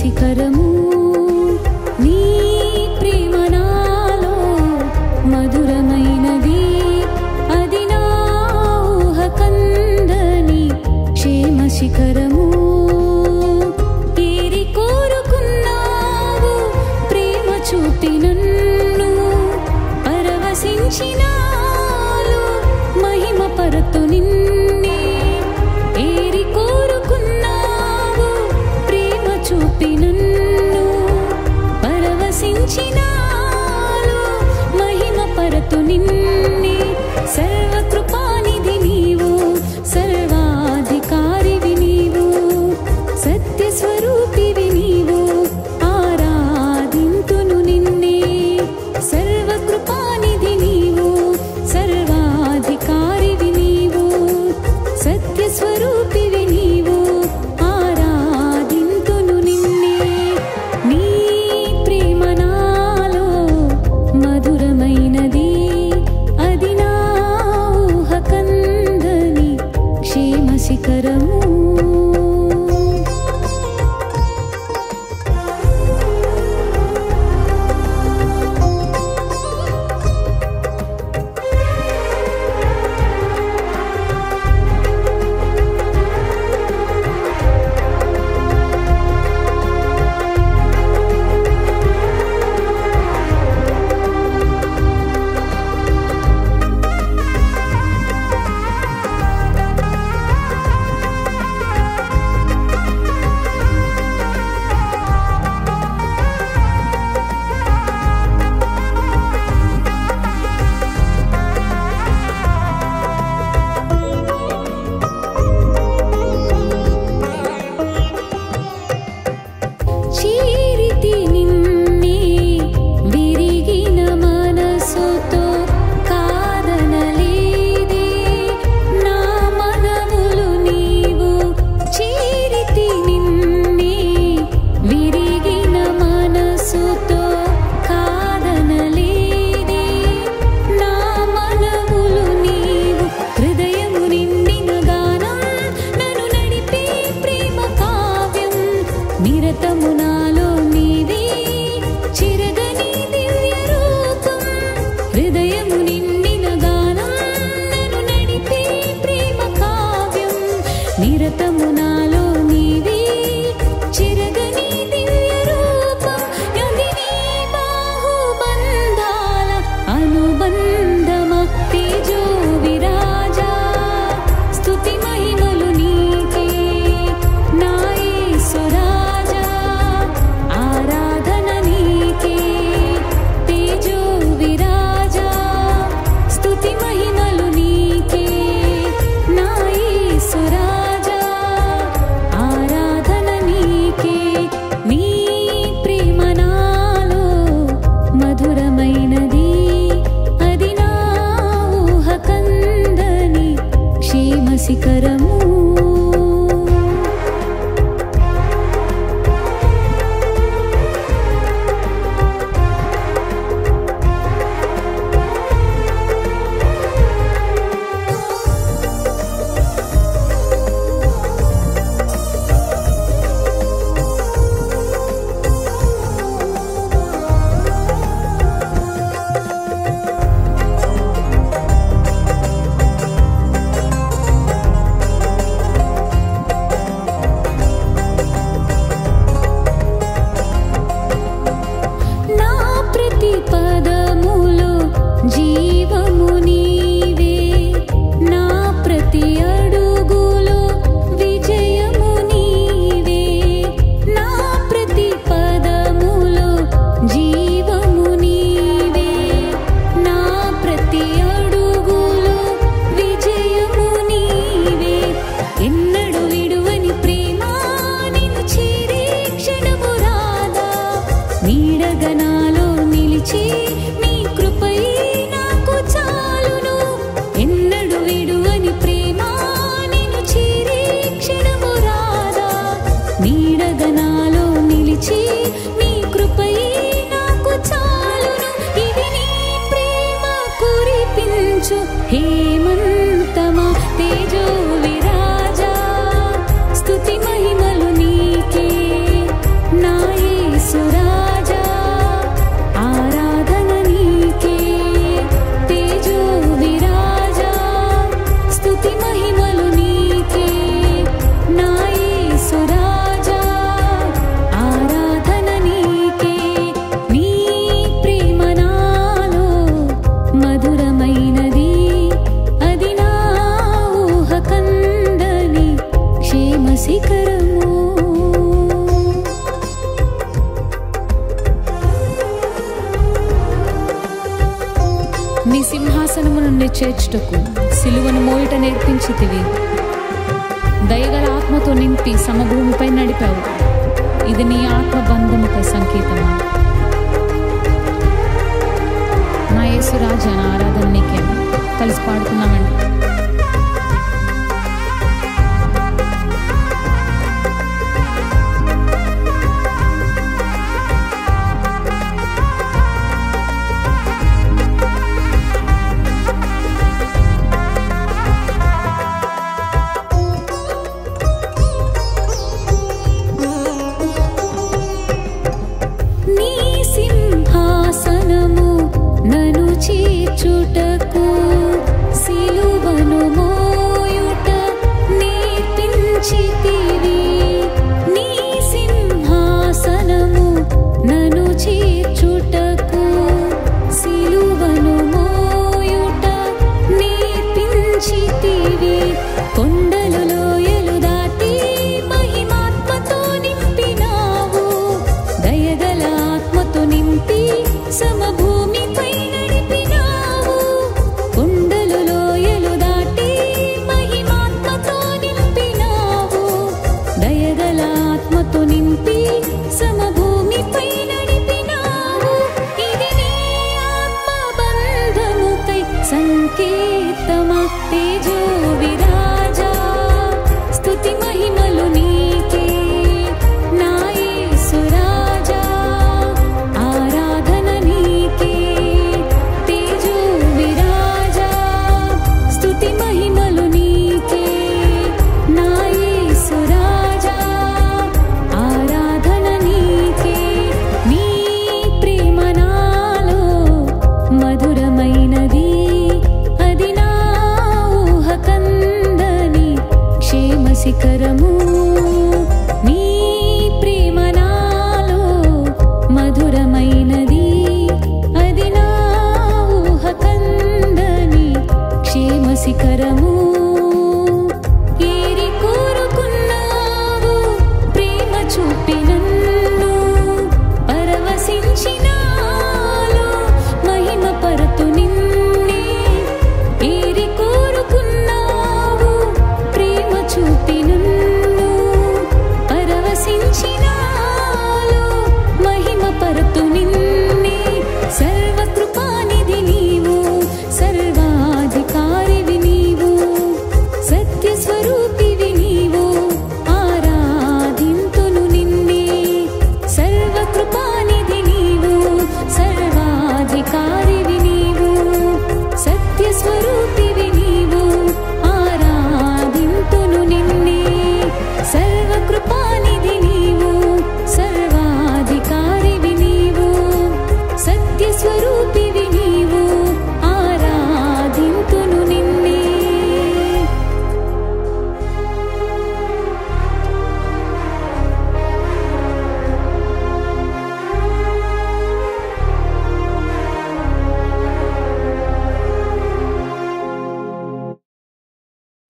క్షేమశిఖరము నీ ప్రేమ నాలో మధురమైనది అది నా ఊహ కందని క్షేమశిఖరము ఏరి కోరుకున్నావు ప్రేమ చూపి నన్ను పరవశించినాలు మహిమ పరతు నిన్నే ఏరి కోరుకున్నావు ప్రేమ చూపి నన్ను పరవశించినాలు మహిమ పరతు నిన్నే సర్వకృపానిధి నీవు సర్వాధికారివి నీవు సత్యస్వరూపివి నీవు ఆరాధింతును నిన్నే సర్వకృపానిధి నీవు సర్వాధికారివి నీవు సత్యస్వరూపివి నీవు ఆరాధింతును నిన్నే నీ ప్రేమ నాలో మధురమైనది అది నా ఊహ కందని క్షేమశిఖరము చీరితి నిన్నే విరిగిన మనసుతో కాదనలేదే నా మనవులు నీవు చీరితి నిన్నే విరిగిన మనసుతో కాదనలేదే నా మనవులు నీవు హృదయము నిండిన గానం నన్ను నడిపే ప్రేమ కావ్యం నిరతము నాలో నీవే చిరగని దివ్య రూపం హృదయము నిండిన గానం నన్ను నడిపే ప్రేమ కావ్యం నిరతము నాలో నీవే చిరగని దివ్య రూపం అది నీ బాహుబంధాల అనుబంధమా తేజో విరాజా స్తుతి మహిమలు నీకే నా యేసు రాజా యేసురాజా ఆరాధన నీకే తేజో విరాజా స్తుతి మహిమలు నీకే నా యేసురాజా ఆరాధన నీకే నీ ప్రేమ నాలో మధురమైనది అది నా ఊహ కందని క్షేమ శిఖరము నీ సింహాసనము నుండి చేర్చుటకు సిలువను మోయుట నేర్పించితివి దయగల ఆత్మతో నింపి సమభూమిపై నడిపావు ఇది నీ ఆత్మ బంధముపై సంకేతమా నా యేసురాజా నా ఆరాధన నీకే కలిసి పాడుకో